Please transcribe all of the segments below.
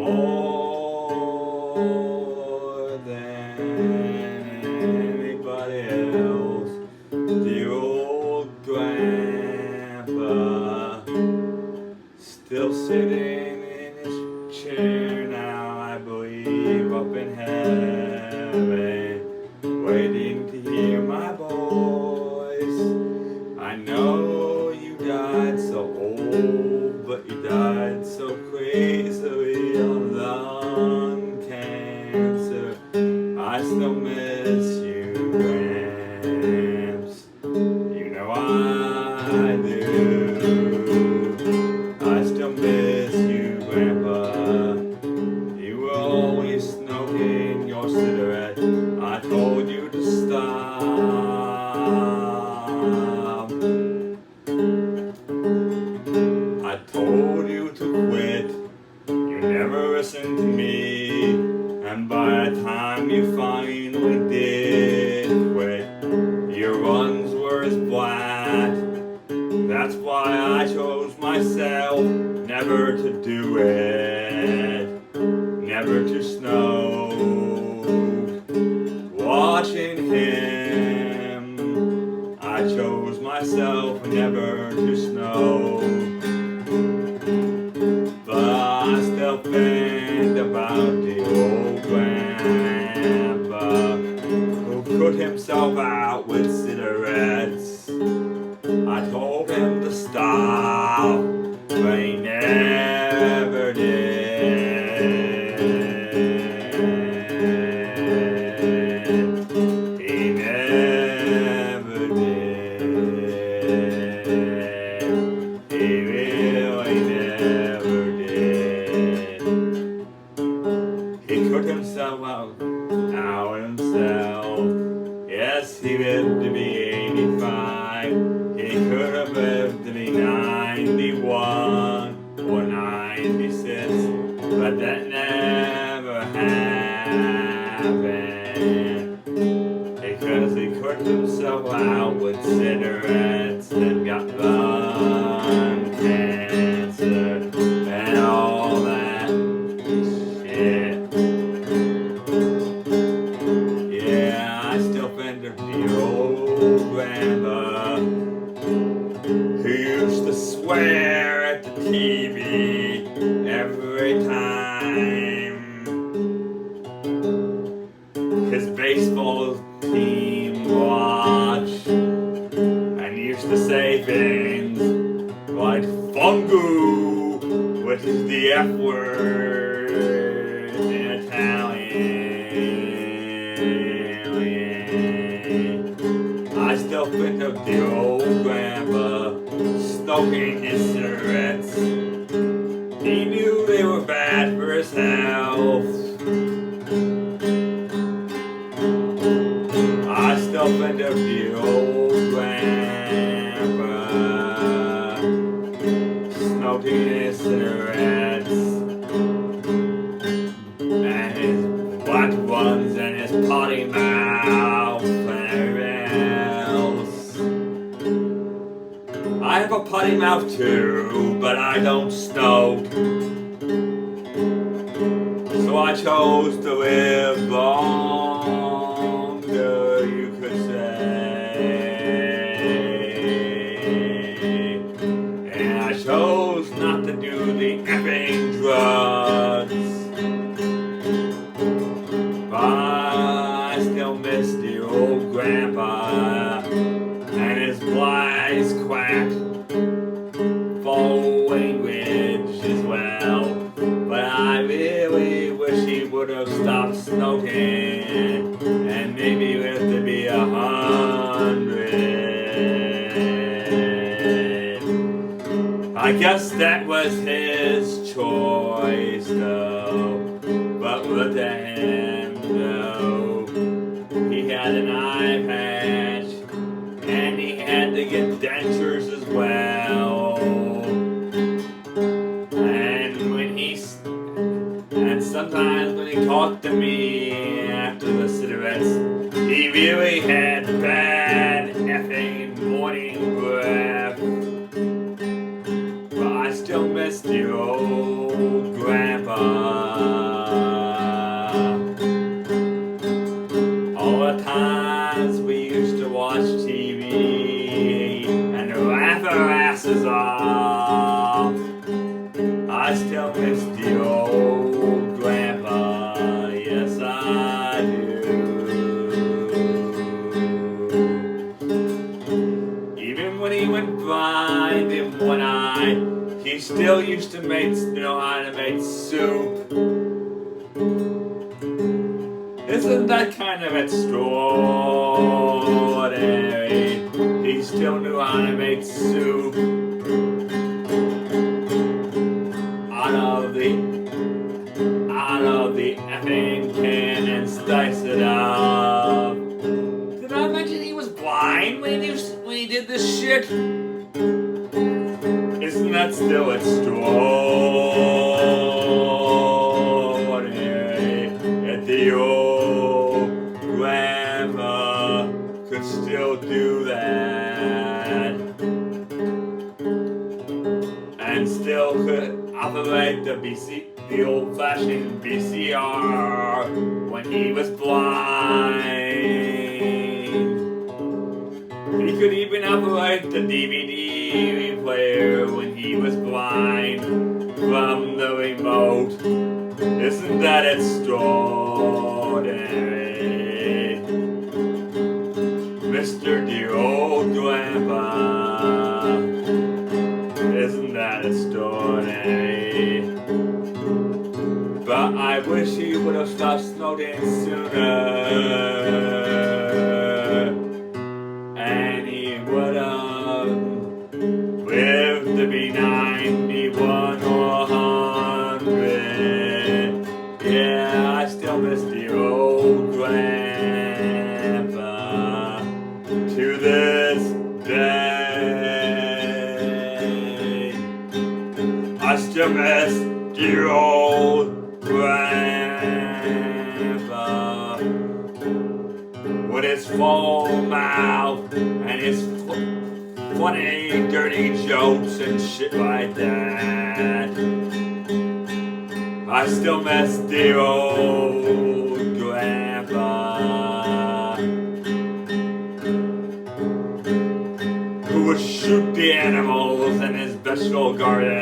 more than anybody else. Dear old grandpa, still sitting in his chair now, I believe, up in heaven, waiting to hear my voice. I know you died so old, but you died so crazily of lung cancer. I still miss you, Gramps. You know I do. I still miss you, Grandpa. You were always smoking your cigarette. I told you to stop. I told you to quit. You never listened to me. And by the time you finally did quit, your runs were as flat. That's why I chose myself never to do it, never to snow. Watching him, I chose myself never to snow. But I still think about the old grandpa who put himself out with cigarettes. I told him to stop, but he never did. He never did. He really never did. He took himself out himself. Yes, he lived to be 85. He could have lived to be 91 or 96, but that never happened because he cut himself out with cigarettes and got lung cancer and all that shit. Yeah, I still think of the old grandpa who used to swear at the TV every time his baseball team watched, and used to say things like fungu, which is the F word in Italian. I still think of the old grandpa smoking his cigarettes. He knew they were bad for his health. I still think of the old grandpa smoking his cigarettes and his black ones and his potty mouth and everything else. I have a potty mouth too, but I don't smoke. So I chose to live longer, you could say. And I chose not to do the effing drugs. But I still miss the old grandpa and his wise quack faux language as well. But I really wish he would have stopped smoking and maybe lived to be 100. I guess that was his choice though. But look at him though. He had an eye patch and he had to get dentures as well. And sometimes when he talked to me after the cigarettes, he really had bad effing morning breath. But I still miss the old grandpa. used to know how to make soup. Isn't that kind of extraordinary? He still knew how to make soup out of the effing can and slice it up. Did I mention he was blind when he did this shit? Isn't that still extraordinary that the old grandma could still do that and still could operate the old-fashioned VCR when he was blind? He could even operate the DVD player when he was blind from the remote. Isn't that extraordinary? Mr. Dear Old Grandpa, isn't that extraordinary? But I wish he would have stopped smoking sooner. Lived to be 91 or 100. Yeah, I still miss dear old grandpa to this day. I still miss dear old grandpa with his full mouth and his funny, dirty jokes and shit like that. I still miss the old grandpa who would shoot the animals in his vegetable garden.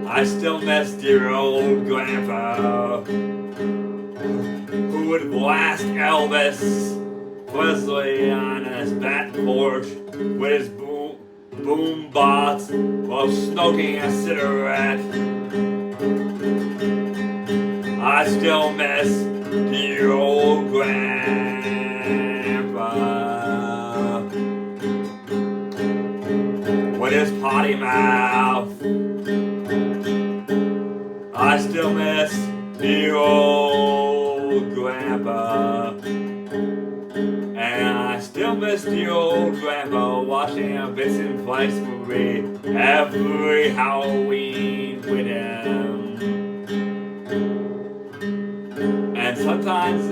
I still miss dear old grandpa who would blast Elvis Presley on his back porch with his boom box while smoking a cigarette. I still miss dear old grandpa with his potty mouth. I still miss dear old grandpa. And I still miss the old grandpa watching a Vincent Price movie every Halloween with him. And sometimes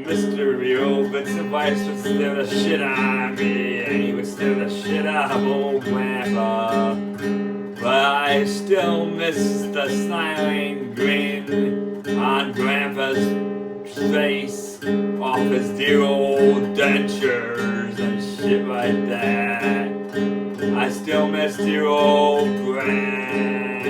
Mr. Real Vincent Price would stare the shit out of me, and he would stare the shit out of old grandpa. But I still miss the smiling grin on grandpa's face off his dear old dentures and shit like that. I still miss dear old grandpa.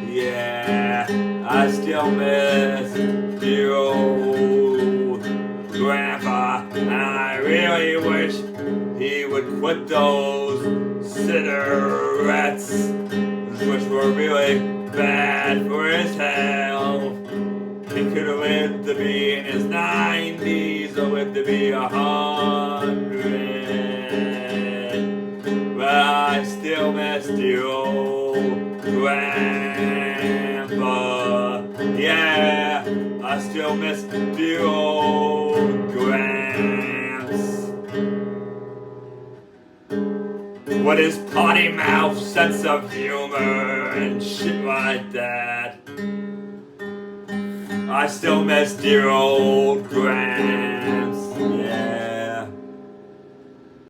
Yeah, I still miss dear old grandpa. And I really wish he would quit those cigarettes, which were really bad for his health. He could have lived to be in his 90s or lived to be 100. But I still miss the old grandpa. Yeah, I still miss the old gramps with his potty mouth sense of humor and shit like that. I still miss dear old Gramps, yeah.